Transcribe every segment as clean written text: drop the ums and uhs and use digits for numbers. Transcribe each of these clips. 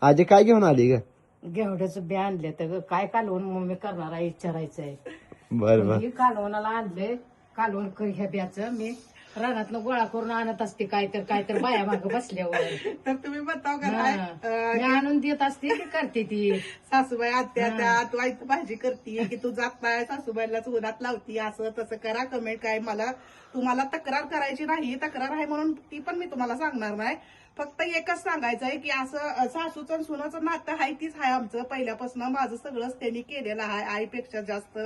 आजी काय घेऊन आली ग? घेवड्याचं बी आणले तर काय कालवण मम्मी करणार आहे विचारायचंय. बर बर. मी कालवणाला आणले. कालवण ह्या ब्याचं मी रानातनं गोळा करून आणत असते काय तर बाया माग बसल्यावर. तर तुम्ही बताव का मी आणून देत असते ती करते ती. सासूबाई आत्या त्या तू आई भाजी करते की तू जात नाही सासूबाईलाच उन्हात लावती असं तसं करा. कमेंट काय मला तुम्हाला तक्रार करायची नाही. तक्रार आहे म्हणून ती पण मी तुम्हाला सांगणार नाही. फक्त एकच सांगायचं आहे की असं सासूचं सुनाचं नातं आहे तीच आहे आमचं पहिल्यापासून. माझं सगळंच त्यांनी केलेलं आहे. आईपेक्षा जास्त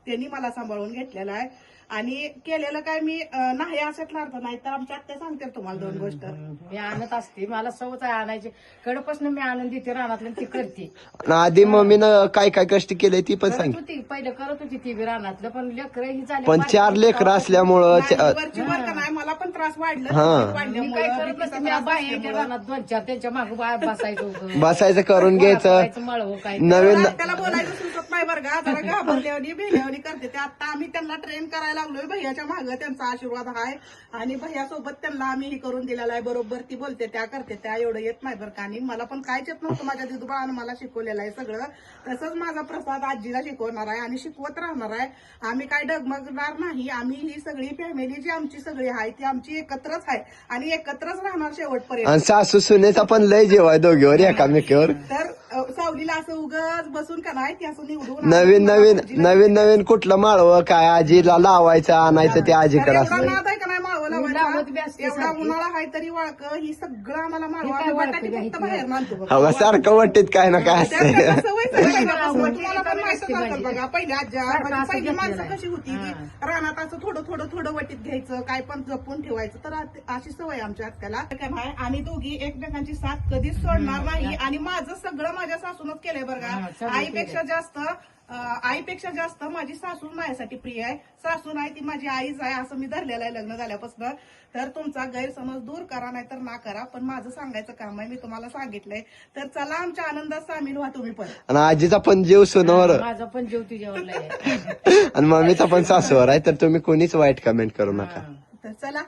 त्यांनी मला सांभाळून घेतलेलं आहे आणि केलेलं काय मी नाही अशातला अर्थ नाही. तर आमच्या आत्या सांगते तुम्हाला दोन गोष्ट. मी आणत असते मला सवच आहे आणायची. कडपासून मी आणून देते रानातलं ती करते. आधी मम्मीनं काय काय कष्ट केले ती पण करत सांग. होती पहिलं करत होती ती बी रानातलं पण लेकर ही झाली. पण 4 लेकरं असल्यामुळं वरची वर का नाही मला पण त्रास वाढला. हा. मी काय करत नसते. मी बाया रानात 2-4 त्यांच्या मागे बसायचं बसायचं करून घ्यायचं. मळव काय नवीन त्याला बोलायचं सुचत नाही बरं का. जरा घाबरल्यावानी भेल्यावानी करते ते. आता आम्ही त्यांना ट्रेन करायला लागलोय. भैयाच्या मागे त्यांचा आशीर्वाद आहे आणि भैयासोबत त्यांना आम्ही हे करून दिलेला आहे. बरोबर ती बोलते त्या करते त्या. एवढं येत नाही बरं का. आणि मला पण कायच येत नव्हतं. माझ्या दिदूबाळानं मला शिकवलेलं आहे सगळं. तसंच माझा प्रसाद आजीला शिकवणार आहे आणि शिकवत राहणार आहे. आम्ही काय डगमगणार नाही. आम्ही ही सगळी फॅमिली जी आमची सगळी आहे ती आमची एकत्रच आहे आणि एकत्रच राहणार शेवटपर्यंत. आणि सासू सुनेचा पण लय जीव आहे दोघीवर एकामेकीवर. तर सावलीला असं उगाच बसून का नाही ती असं निवडून नवीन कुठलं माळवं काय आजीला लावायचं आणायचं ते आजीकडे एवढा असतं. नाद आहे का नाही माळवं लावत बी लावायचा. असते एवढा सारखी. उन्हाळा आहे तरी वाळक ही सगळं आम्हाला माळवा. काय आम्ही वाळकं बटाटे फक्त घ्यायची? बाहेर मानतो बघा. हवा सारखं वाटत काय ना काय असतं. त्यात सवय पहिल्यापासून. आवडली तुम्हाला पण का माहितच नसते असेल भाजी? बघा. पहिली आज्या सारखं म्हणजे असं पहिली घेतलेलं माणसं आहे. कशी होती की रानात असं थोडं वटीत घ्यायचं काय पण जपून ठेवायचं. तर अशी सवय आमच्या आत्याला काय नाही. आम्ही दोघी एकमेकांची साथ कधीच सोडणार नाही आणि माझं सगळं माझ्या सासूनच केलंय बरं हा, का. सगळं आईपेक्षा जास्त माझी सासू माझ्यासाठी प्रिय आहे. सासू नाही ती माझी आईच आहे असं मी धरलेलं आहे लग्न झाल्यापासून. तर तुमचा गैरसमज दूर करा नाही तर ना करा. पण माझं सांगायचं काम आहे. मी तुम्हाला सांगितलंय. तर चला आमच्या आनंदात सामील व्हा तुम्ही पण. आणि आजीचा पण जीव सुनावर माझा पण जीव तुझ्यावर लय आहे. आणि मम्मीचा पण सासूवर आहे. तर तुम्ही कोणीच वाईट कमेंट करू नका. तर चला